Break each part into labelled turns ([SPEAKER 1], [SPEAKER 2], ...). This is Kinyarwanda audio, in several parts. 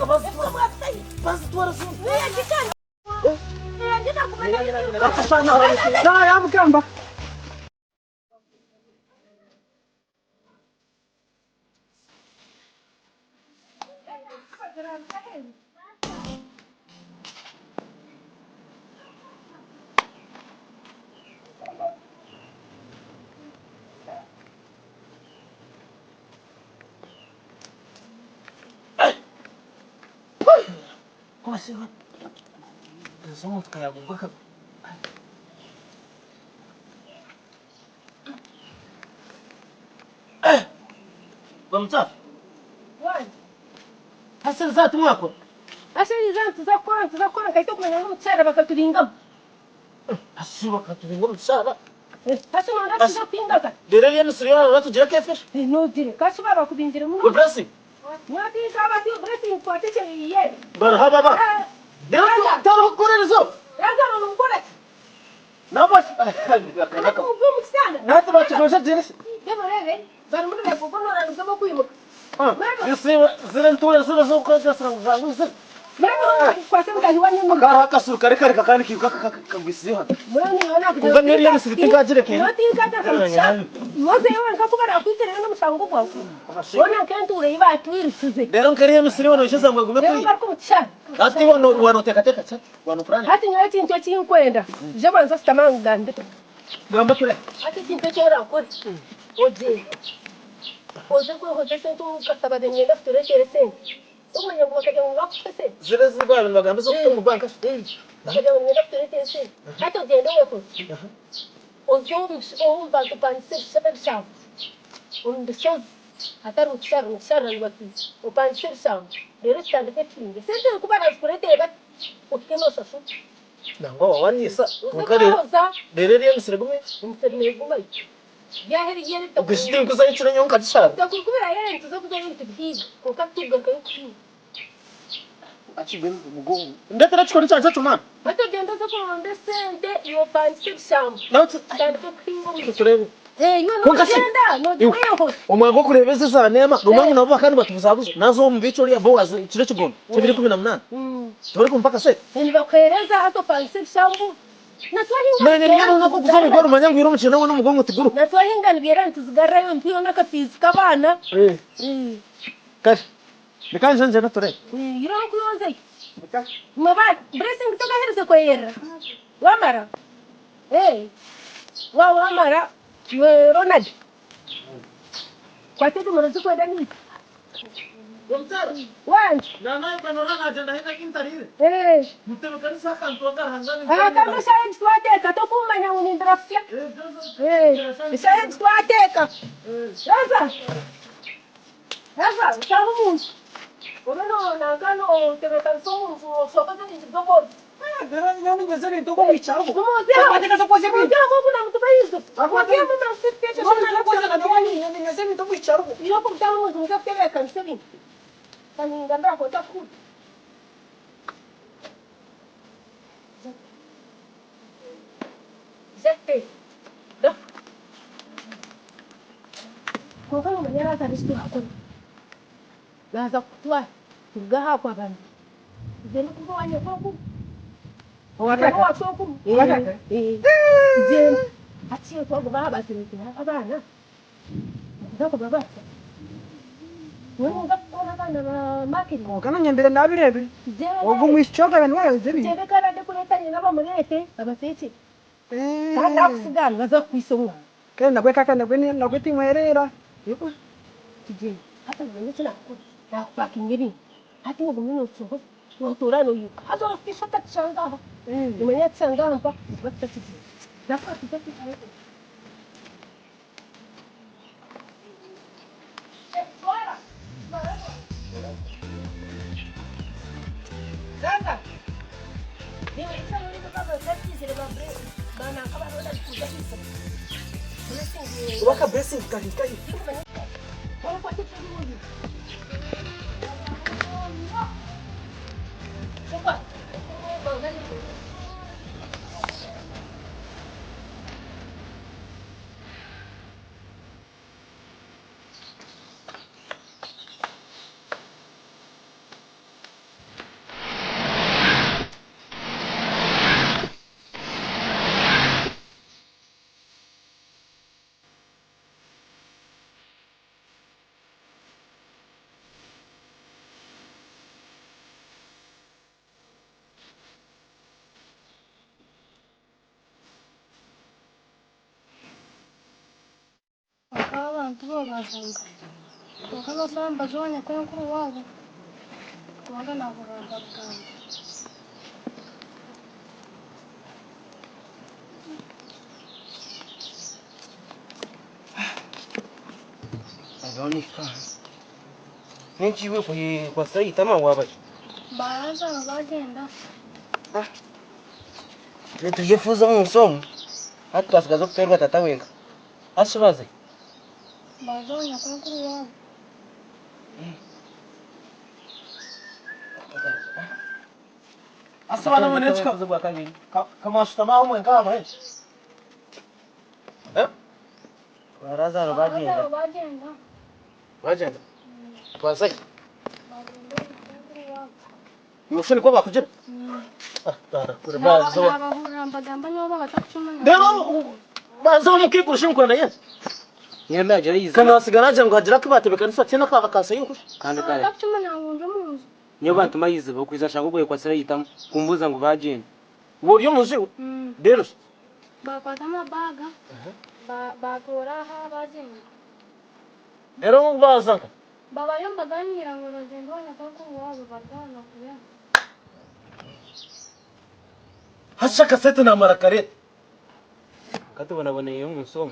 [SPEAKER 1] basi tu arasın.
[SPEAKER 2] Nereye gideceksin? Nereye gideceksin?
[SPEAKER 1] Daha ya mukamba. Kok sih? Semua kayak gue kan. Bamsa.
[SPEAKER 2] Wani.
[SPEAKER 1] Hasan zatu mwako.
[SPEAKER 2] Asali tuzakora kaito kumenya n'umutsara bakaturingamo.
[SPEAKER 1] Hasiba katuringo msara.
[SPEAKER 2] Hasi wanga tuzapingaga.
[SPEAKER 1] Dereli ya nusriya watu jira kefer.
[SPEAKER 2] No dire, kasuba bakubinjira mu.
[SPEAKER 1] Ubrasi.
[SPEAKER 2] Mwati sabati ubrasi mkwate cheriye.
[SPEAKER 1] Marhaba ba. Dereli taro kore zo.
[SPEAKER 2] Raga ngukora.
[SPEAKER 1] Nabas.
[SPEAKER 2] Ana kuvumu sana.
[SPEAKER 1] Nata ba tukosha jenis.
[SPEAKER 2] Demo reve, barumudu ya kukono na ngamo kuyimuka.
[SPEAKER 1] Ziren tuwa sura zo ko jasra zangu zir.
[SPEAKER 2] Mwana kwa sababu kani mu.
[SPEAKER 1] Kara kasur kare kare kakani ki kakabisi ha.
[SPEAKER 2] Mwana ona
[SPEAKER 1] Kuga ngeri ya sirtin ka jire ke.
[SPEAKER 2] Mati kata kamsa. Mose yawan kapugara kwitire no musango kwa. Ona kentu reiva twirisuze.
[SPEAKER 1] Deron kare ya misri wono shasa mwa gume
[SPEAKER 2] Demo
[SPEAKER 1] kui.
[SPEAKER 2] barku mutsa.
[SPEAKER 1] Ati wano teka teka cha. Wano frani.
[SPEAKER 2] Hati nyawe chinto chinkwenda. Jaba nsa stamanga ndete.
[SPEAKER 1] Gamba kule.
[SPEAKER 2] Hati chinto chora kuri. Oje. Oje ko hoje sentu kasaba de nyenda fture chere sen. Uma nyambo kage ngap kase.
[SPEAKER 1] Zire ziba bagamba zo kumu banka.
[SPEAKER 2] Kage nyenda fture chere sen. Hati de ndo ko. Oje o bantu panse sebe sa. De so. Hata rutsar watu. O panse sa. Dere stand ke tinge. Sente ko bana fture te ba. O keno sa su.
[SPEAKER 1] Nango wani sa. Mukare. Dereli ya misri gume.
[SPEAKER 2] Mutene gumai. Ya heri yere to.
[SPEAKER 1] Gistin kusa ichira nyonka tsara.
[SPEAKER 2] Da kurkura yere to zo kuzo tibidi. Ko ka tuga kan ki.
[SPEAKER 1] Achi ben mugongo. Ndetera chikoni cha chuma.
[SPEAKER 2] Bato genda zo ko ndesende yo panse sam.
[SPEAKER 1] Nautu.
[SPEAKER 2] Tanto kingo.
[SPEAKER 1] Turebe.
[SPEAKER 2] Eh, yo no genda, no diyo.
[SPEAKER 1] Omwango kurebese sa nema. Rumangu nabo kandi batuzabuza. Nazo mbicho ya boaz chire chigono. Chibiri 18. Tori kumpaka se.
[SPEAKER 2] Ni bakwereza hato panse sambu.
[SPEAKER 1] Nani ngano nako kufanya kwa rumanyangu yiro mchina wono mugongo tiguru.
[SPEAKER 2] Natwahinga nibera ntuzigara yo mpiyo nakapizi kabana.
[SPEAKER 1] Kashi. Nikanje nje natore.
[SPEAKER 2] Yiro kuyonze.
[SPEAKER 1] Nikashi.
[SPEAKER 2] Maba blessing toka herse ko yera. Wamara. Wamara. Ronald. Kwa tetu mwanzo kwa dani. Wanchi.
[SPEAKER 1] Nana ikanora agenda hina kintarire. Muteme kanisa kantoka hanzani.
[SPEAKER 2] Kama science twateka tokumanya unindrafya. Science twateka. Sasa, chamu. Komeno nangano temetanso sokote ndiboko.
[SPEAKER 1] Nani ngezeni ndoko micharo.
[SPEAKER 2] Kumozea.
[SPEAKER 1] Wateka za kwaje mimi.
[SPEAKER 2] Kumozea kuna mtu baizo. Akwambia mama msipete.
[SPEAKER 1] Mbona nakoza na ndani nani ngezeni ndoko micharo.
[SPEAKER 2] Iyo kumtamu ngapeleka kansemi. Kani ngandra kwa tafu. Zete. Da. Kwa kama manyara taristu hakuna. Gaza kutwa. Tugaha kwa bana. Zeni kuko wanye kwa
[SPEAKER 1] Wakaka.
[SPEAKER 2] Wakaka. Zeni. Atiyo kwa baba siniki abana. Ndako baba. Wewe ngakona kana makiri.
[SPEAKER 1] Kana nyembere nabirebe. Ogu mwishoka bani wayo zebi.
[SPEAKER 2] Tebe kana de kuleta nyina bamulete abafiti. Kana kusigana ngaza kwisonga.
[SPEAKER 1] Kana nabwe kaka nabwe nakweti mwerera.
[SPEAKER 2] Yuko. Tije. Hata mwenye tuna ku. Na paki ngiri. Hati ngo mino tsoho. Wotorano yuko. Hazo rafisha tatshanga. Mwenye tsanga hapa. Bakta tije. Dafa tije. Sasa. Ni isa nuri baba tati sile babre. Bana kaba rola kuja hizo.
[SPEAKER 1] Waka blessing kaji.
[SPEAKER 2] Wala kwa kitu moja. Sasa. abantu bobazanga bakabasamba zonya kwa nkuru wabo wanga nakuramba buganda
[SPEAKER 3] Veronica. Nchiwe kwa sasa itama waba.
[SPEAKER 2] baza bagenda
[SPEAKER 3] Tujifunza musomo. Hata twasigaza kuterwa tata wenga. Asibaze.
[SPEAKER 2] bazonya kwa nkuru wabo
[SPEAKER 1] Asabana mwene chikavuze bwa kabiri. Kama shitama umwe ngaba he.
[SPEAKER 3] Baraza no bagenda.
[SPEAKER 2] bagenda
[SPEAKER 1] Wajenda. Twasai.
[SPEAKER 2] bagenda kwa nkuru wabo
[SPEAKER 1] Mushoni kwa bakujira. Tara kure bazo.
[SPEAKER 2] abahuramba gamba nibo bagatakuma
[SPEAKER 1] Dero bazo mukikurusha mukunda yese.
[SPEAKER 3] Nyenda jarize.
[SPEAKER 1] Kana wasigana aje ngo agira kibatebe kanisa tena kwa bakasa yuko.
[SPEAKER 3] Kandi kare.
[SPEAKER 2] atakuma nabunje munzu
[SPEAKER 3] Nyo bantu mayize bakwiza shaka ubwe kwa sasa itama kumbuza ngo bagenda.
[SPEAKER 1] Buriyo muzi dero.
[SPEAKER 2] bakwata amabaga bakora aha bagenda
[SPEAKER 1] Dero bazanka.
[SPEAKER 2] babayo mbaganira ngo bagenda kwa nkuru wabo bagana kuya
[SPEAKER 1] Hasha kasete na marakare.
[SPEAKER 3] Katubona boneye musomo.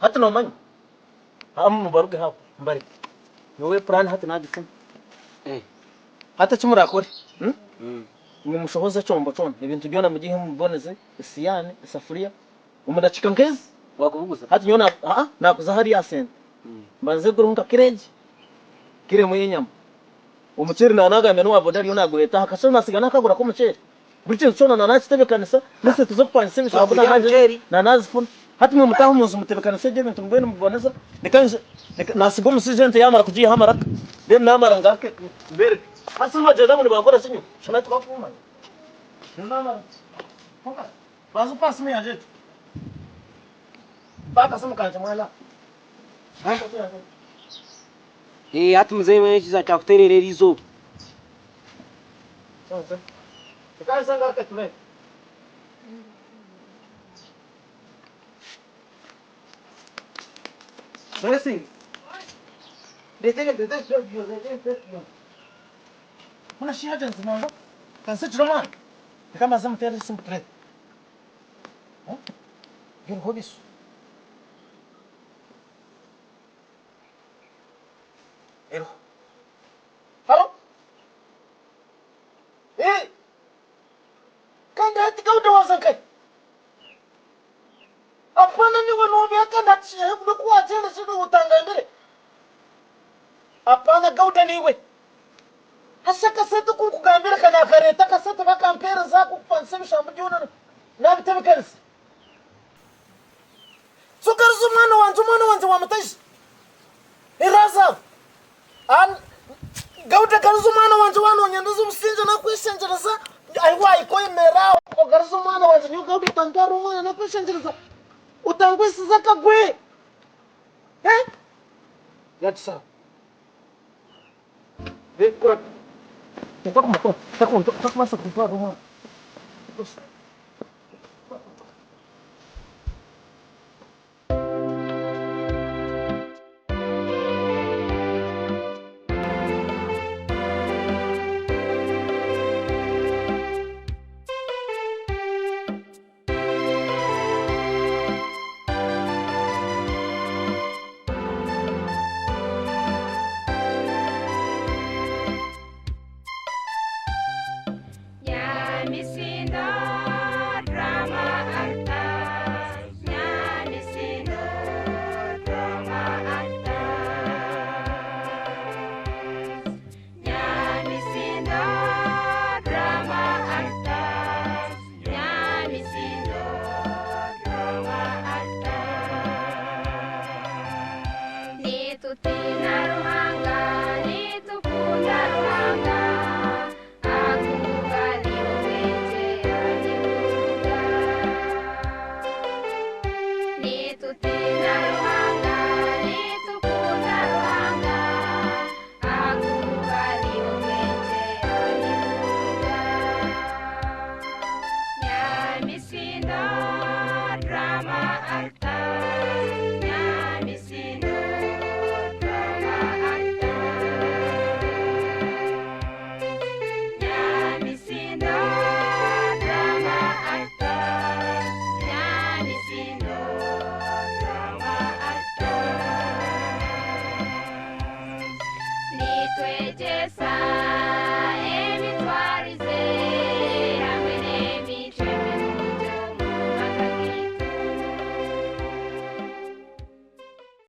[SPEAKER 1] Hata no manyi. Hamu baruge hapo mbari. Yowe plan hata nadifuna. Hata chimura akore. Ni mushohoza chombo chombo. Ibintu byona mu gihe muboneze isiyane isafuriya. Umudachika ngezi
[SPEAKER 3] Wakubuguza.
[SPEAKER 1] hata nyona nakuza hari asente. Mbanze gurunga kireje. Kire mu yinyama. Umuceri nanaga menu wa bodari yonagureta hakasho nasigana kagura ko umuceri. Bityo nsona nanazi tebekanisa nese tuzopanse bishabona haje nanazi funa. Hati mwe mutaho muzu mutebekanisa je bintu mbene muboneza nikanje nasigo musijente yamara kujiye hamaraka. Dem namara ngake mbere. Hasi majeda muri bakora sinyo. Shana tukakuma. Namara. Hoka. Bazo pass me aje. Baka sama kanje mwala.
[SPEAKER 3] Hata mzee mwenye za chakuterere hizo.
[SPEAKER 1] Sasa. Tukaanza ngaka tule.
[SPEAKER 3] Sasa
[SPEAKER 1] Dete. Muna shi hajan zimanga. Kan sai drama. Kama zama tare sun pre. Gel hobis. Ero. Halo? Kanda tika uda wasan kai. Apana ni wano biaka na tsihe buku kuwa tena sinu utangandere. Apana gauda niwe. Hasa kasete kukugambira kana kareta kasete bakampera zako kupanse bishambo jona na bitebe kansi. Sukarzu mwana wanje wa matashi. Iraza. Gauda karzu mwana wanje wano nyanduzu msinja na kwishenjereza. Aiwa ikoyi merao ko karzu mwana wanje nyu gauda tangaro mwana na kwishenjereza. Utangwisi zaka gwe. Yati sawa. Vem por aqui. Tá com uma coisa? Tá com uma coisa?